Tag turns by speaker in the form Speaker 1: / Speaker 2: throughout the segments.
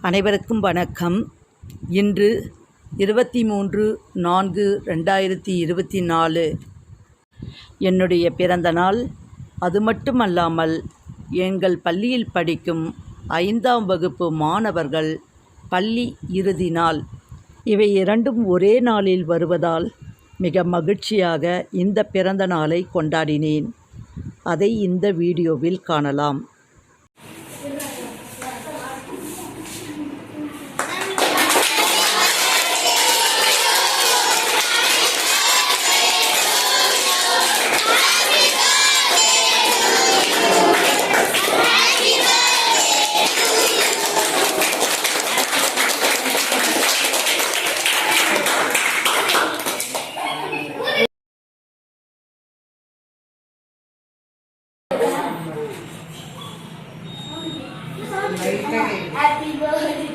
Speaker 1: அனைவருக்கும் வணக்கம். இன்று 23/4/2024 என்னுடைய பிறந்த நாள். அது மட்டுமல்லாமல் எங்கள் பள்ளியில் படிக்கும் 5ஆம் வகுப்பு மாணவர்கள் பள்ளி இறுதி நாள். இவை இரண்டும் ஒரே நாளில் வருவதால் மிக மகிழ்ச்சியாக இந்த பிறந்த நாளை கொண்டாடினேன். அதை இந்த வீடியோவில் காணலாம்.
Speaker 2: Happy birthday.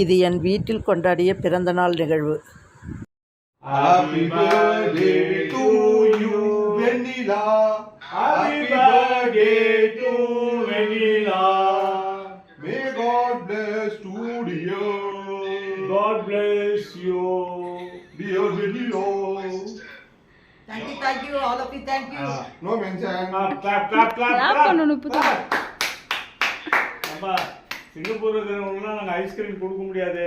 Speaker 1: இது என் வீட்டில் கொண்டாடிய பிறந்தநாள் நிகழ்வு.
Speaker 3: Happy birthday to you, Vanilla. Happy birthday to Vanilla. May God bless to dear. God bless you, dear Vanilla.
Speaker 1: Thank you, all of you, thank you.
Speaker 3: No mention.
Speaker 4: Clap, clap, clap, clap. Singapore இருக்கிறவங்களாம் நாங்கள் ice cream கொடுக்க முடியாது.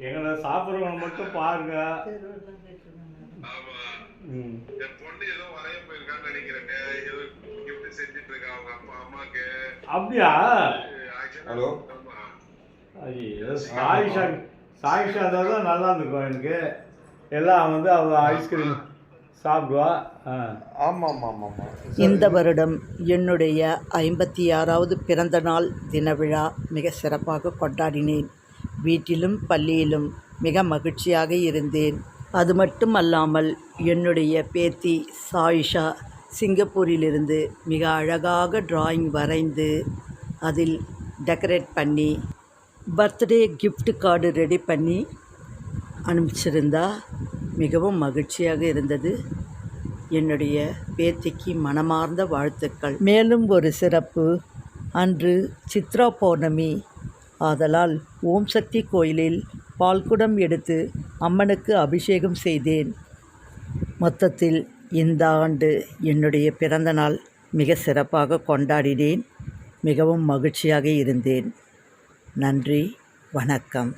Speaker 4: எங்களை சாப்பிட்றவங்க மட்டும் பாருங்க. அப்படியா?
Speaker 3: Hello,
Speaker 4: Sayyeshaa தான் நல்லா இருந்திருக்கும். எனக்கு எல்லாம் வந்து அவ ஐஸ்கிரீம் சாப்பிடுவா.
Speaker 1: இந்த வருடம் என்னுடைய 56வது பிறந்த நாள் தின விழா மிக சிறப்பாக கொண்டாடினேன். வீட்டிலும் பள்ளியிலும் மிக மகிழ்ச்சியாக இருந்தேன். அது மட்டும் அல்லாமல் என்னுடைய பேத்தி சாயிஷா சிங்கப்பூரிலிருந்து மிக அழகாக டிராயிங் வரைந்து அதில் டெக்கரேட் பண்ணி பர்த்டே கிஃப்ட் கார்டு ரெடி பண்ணி அனுப்பிச்சிருந்தா. மிகவும் மகிழ்ச்சியாக இருந்தது. என்னுடைய பேத்திக்கு மனமார்ந்த வாழ்த்துக்கள். மேலும் ஒரு சிறப்பு, அன்று சித்ரா பௌர்ணமி. ஆதலால் ஓம் சக்தி கோயிலில் பால்குடம் எடுத்து அம்மனுக்கு அபிஷேகம் செய்தேன். மொத்தத்தில் இந்த ஆண்டு என்னுடைய பிறந்தநாள் மிக சிறப்பாக கொண்டாடினேன். மிகவும் மகிழ்ச்சியாக இருந்தேன். நன்றி, வணக்கம்.